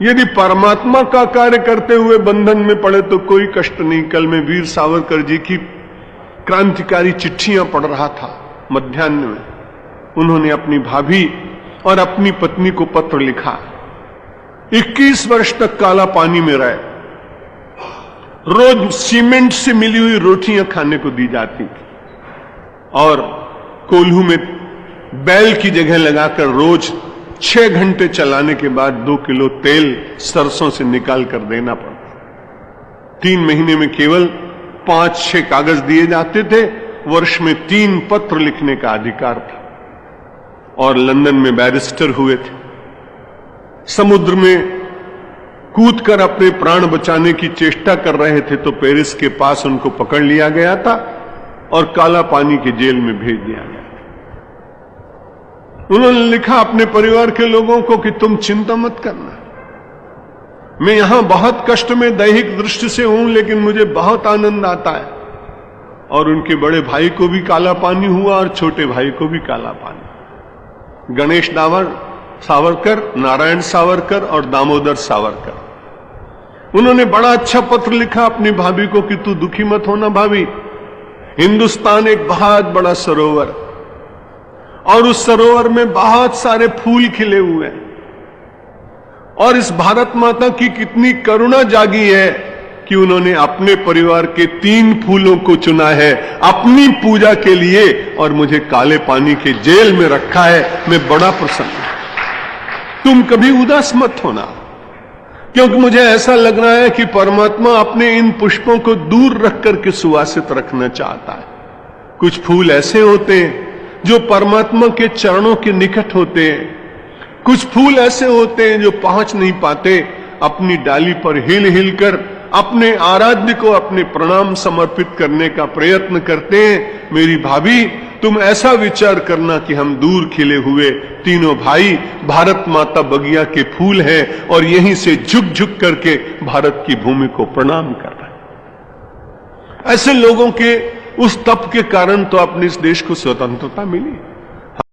यदि परमात्मा का कार्य करते हुए बंधन में पड़े तो कोई कष्ट नहीं। कल मैं वीर सावरकर जी की क्रांतिकारी चिट्ठियां पढ़ रहा था मध्याह्न में। उन्होंने अपनी भाभी और अपनी पत्नी को पत्र लिखा। 21 वर्ष तक काला पानी में रहे, रोज सीमेंट से मिली हुई रोटियां खाने को दी जाती थी और कोल्हू में बैल की जगह लगाकर रोज 6 घंटे चलाने के बाद 2 किलो तेल सरसों से निकाल कर देना पड़ता। 3 महीने में केवल 5-6 कागज दिए जाते थे। वर्ष में 3 पत्र लिखने का अधिकार था और लंदन में बैरिस्टर हुए थे। समुद्र में कूदकर अपने प्राण बचाने की चेष्टा कर रहे थे तो पेरिस के पास उनको पकड़ लिया गया था और काला पानी की जेल में भेज दिया गया। उन्होंने लिखा अपने परिवार के लोगों को कि तुम चिंता मत करना, मैं यहां बहुत कष्ट में दैहिक दृष्टि से हूं, लेकिन मुझे बहुत आनंद आता है। और उनके बड़े भाई को भी काला पानी हुआ और छोटे भाई को भी काला पानी। गणेश सावरकर, नारायण सावरकर और दामोदर सावरकर। उन्होंने बड़ा अच्छा पत्र लिखा अपनी भाभी को कि तू दुखी मत होना भाभी, हिंदुस्तान एक बहुत बड़ा सरोवर और उस सरोवर में बहुत सारे फूल खिले हुए हैं और इस भारत माता की कितनी करुणा जागी है कि उन्होंने अपने परिवार के 3 फूलों को चुना है अपनी पूजा के लिए और मुझे काले पानी के जेल में रखा है। मैं बड़ा प्रसन्न हूं। तुम कभी उदास मत होना, क्योंकि मुझे ऐसा लग रहा है कि परमात्मा अपने इन पुष्पों को दूर रख करके सुवासित रखना चाहता है। कुछ फूल ऐसे होते हैं जो परमात्मा के चरणों के निकट होते हैं, कुछ फूल ऐसे होते हैं जो पहुंच नहीं पाते, अपनी डाली पर हिल हिल कर अपने आराध्य को अपने प्रणाम समर्पित करने का प्रयत्न करते हैं। मेरी भाभी, तुम ऐसा विचार करना कि हम दूर खिले हुए तीनों भाई भारत माता बगिया के फूल हैं और यहीं से झुक झुक करके भारत की भूमि को प्रणाम कर रहे हैं। ऐसे लोगों के उस तप के कारण तो अपने इस देश को स्वतंत्रता मिली।